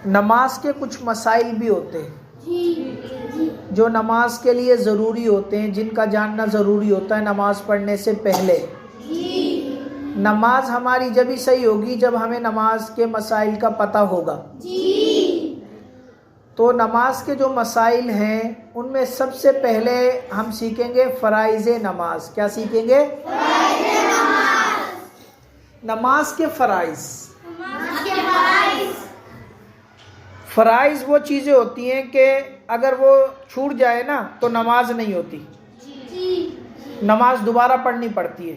नमाज के कुछ मसाइल भी होते हैं जो नमाज के लिए ज़रूरी होते हैं, जिनका जानना ज़रूरी होता है नमाज पढ़ने से पहले। नमाज हमारी जब ही सही होगी जब हमें नमाज के मसाइल का पता होगा। तो नमाज के जो मसाइल हैं उनमें सबसे पहले हम सीखेंगे फ़राइज़ नमाज। क्या सीखेंगे? नमाज के फ़राइज़। फ़राइज़ वो चीज़ें होती हैं कि अगर वो छूट जाए ना तो नमाज नहीं होती, नमाज दोबारा पढ़नी पड़ती है।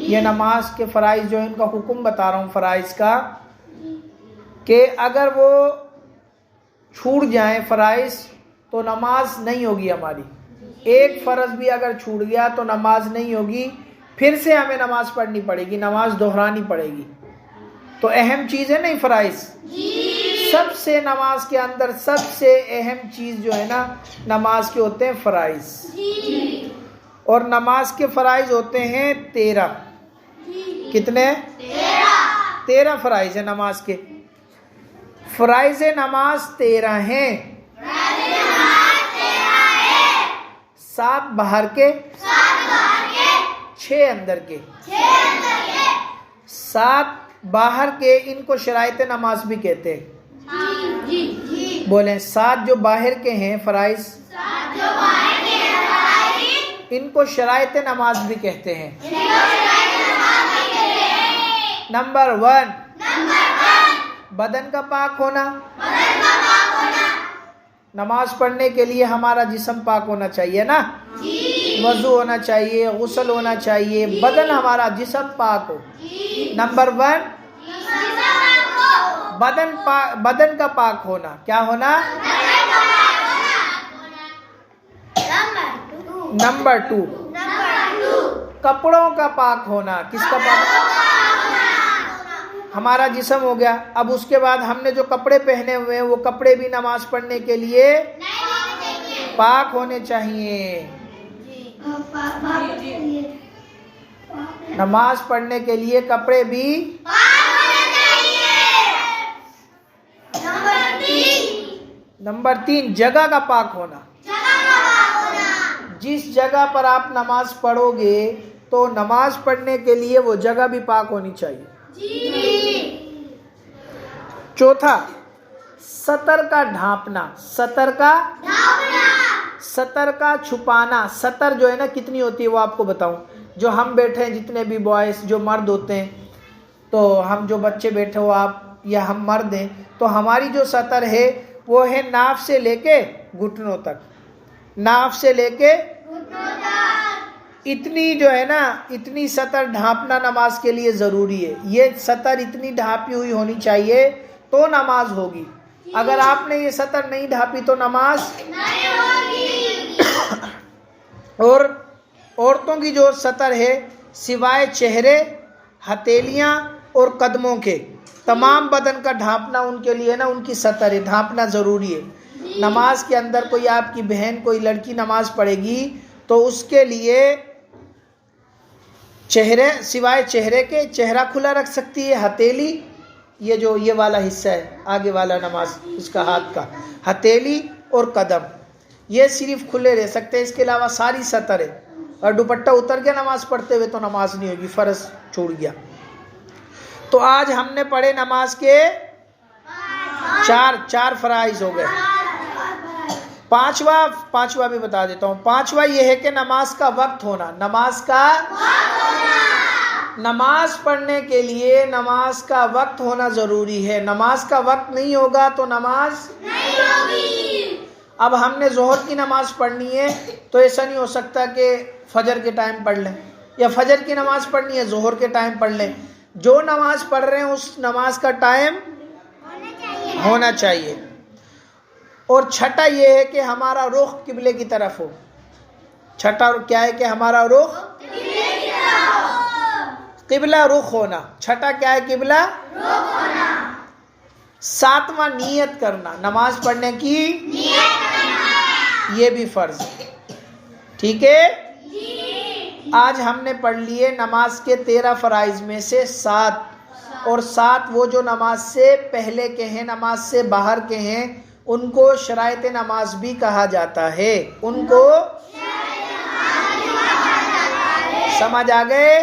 ये नमाज के फ़राइज़ जो है इनका हुक्म बता रहा हूँ फ़राइज़ का, कि अगर वो छूट जाए फ़राइज़ तो नमाज नहीं होगी हमारी। एक फ़र्ज़ भी अगर छूट गया तो नमाज नहीं होगी, फिर से हमें नमाज पढ़नी पड़ेगी, नमाज दोहरानी पड़ेगी। तो अहम चीज़ है नहीं फ़राइज़। सबसे नमाज के अंदर सबसे अहम चीज़ जो है ना नमाज के होते हैं फ़राइज़। और नमाज के फ़राइज़ होते हैं 13। कितने? 13 फ़राइज़ है नमाज के। फ़राइज़ नमाज 13 हैं। 7 बाहर के, 6 अंदर के। 7 बाहर के इनको शराइत नमाज भी कहते हैं। बोलें 7 जो बाहर के हैं फ़राइज़, इनको शराइत नमाज भी कहते हैं। नंबर 1 बदन का पाक होना। नमाज पढ़ने के लिए हमारा जिस्म पाक होना चाहिए ना, वज़ू होना चाहिए, गुस्ल होना चाहिए, बदन हमारा जिस्म पाक हो। नंबर 1 बदन का पाक होना। क्या होना? नंबर 2 कपड़ों का पाक होना। किसका पाक? हमारा जिस्म हो गया। अब उसके बाद हमने जो कपड़े पहने हुए हैं वो कपड़े भी नमाज पढ़ने के लिए पाक होने चाहिए। नमाज पढ़ने के लिए कपड़े भी नंबर 3 जगह का पाक होना। जिस जगह पर आप नमाज पढ़ोगे तो नमाज पढ़ने के लिए वो जगह भी पाक होनी चाहिए। चौथा सतर का ढांपना। सतर का छुपाना। सतर जो है ना कितनी होती है वो आपको बताऊं। जो हम बैठे हैं जितने भी बॉयज़ जो मर्द होते हैं, तो हम जो बच्चे बैठे हो आप या हम मर्द हैं, तो हमारी जो सतर है वो है नाफ से लेके घुटनों तक। नाफ से लेके इतनी जो है ना इतनी सतर ढांपना नमाज के लिए ज़रूरी है। ये सतर इतनी ढांपी हुई होनी चाहिए तो नमाज होगी। अगर आपने ये सतर नहीं ढांपी तो नमाज नहीं होगी। और औरतों की जो सतर है सिवाय चेहरे, हथेलियां और कदमों के तमाम बदन का ढांपना उनके लिए ना उनकी सतर है, ढांपना ज़रूरी है। नमाज के अंदर कोई आपकी बहन कोई लड़की नमाज पढ़ेगी तो उसके लिए चेहरे सिवाय चेहरे के चेहरा खुला रख सकती है, हथेली ये जो ये वाला हिस्सा है आगे वाला नमाज इसका हाथ का, हथेली और कदम ये सिर्फ खुले रह सकते हैं। इसके अलावा सारी सतर है। और दुपट्टा उतर के नमाज पढ़ते हुए तो नमाज नहीं होगी, फ़र्ज छूट गया। तो आज हमने पढ़े नमाज के 4 फ़राइज़ हो गए। पांचवा भी बता देता हूँ। पांचवा ये है कि नमाज का वक्त होना। नमाज पढ़ने के लिए नमाज का वक्त होना ज़रूरी है। नमाज का वक्त नहीं होगा तो नमाज नहीं होगी। अब हमने ज़ोहर की नमाज पढ़नी है तो ऐसा नहीं हो सकता कि फजर के टाइम पढ़ लें, या फजर की नमाज पढ़नी है ज़ोहर के टाइम पढ़ लें। जो नमाज पढ़ रहे हैं उस नमाज का टाइम होना चाहिए। और छठा ये है कि हमारा रुख किबले की तरफ हो। छठा क्या है कि हमारा रुख किबला रुख होना। छठा क्या है? किबला रुख होना। 7वां नियत करना, नमाज पढ़ने की नियत करना, ये भी फर्ज है। ठीक है। आज हमने पढ़ लिए नमाज के 13 फ़राइज़ में से 7 और 7 वो जो नमाज से पहले के हैं, नमाज से बाहर के हैं, उनको शराइत नमाज भी कहा जाता है। उनको समझ आ गए?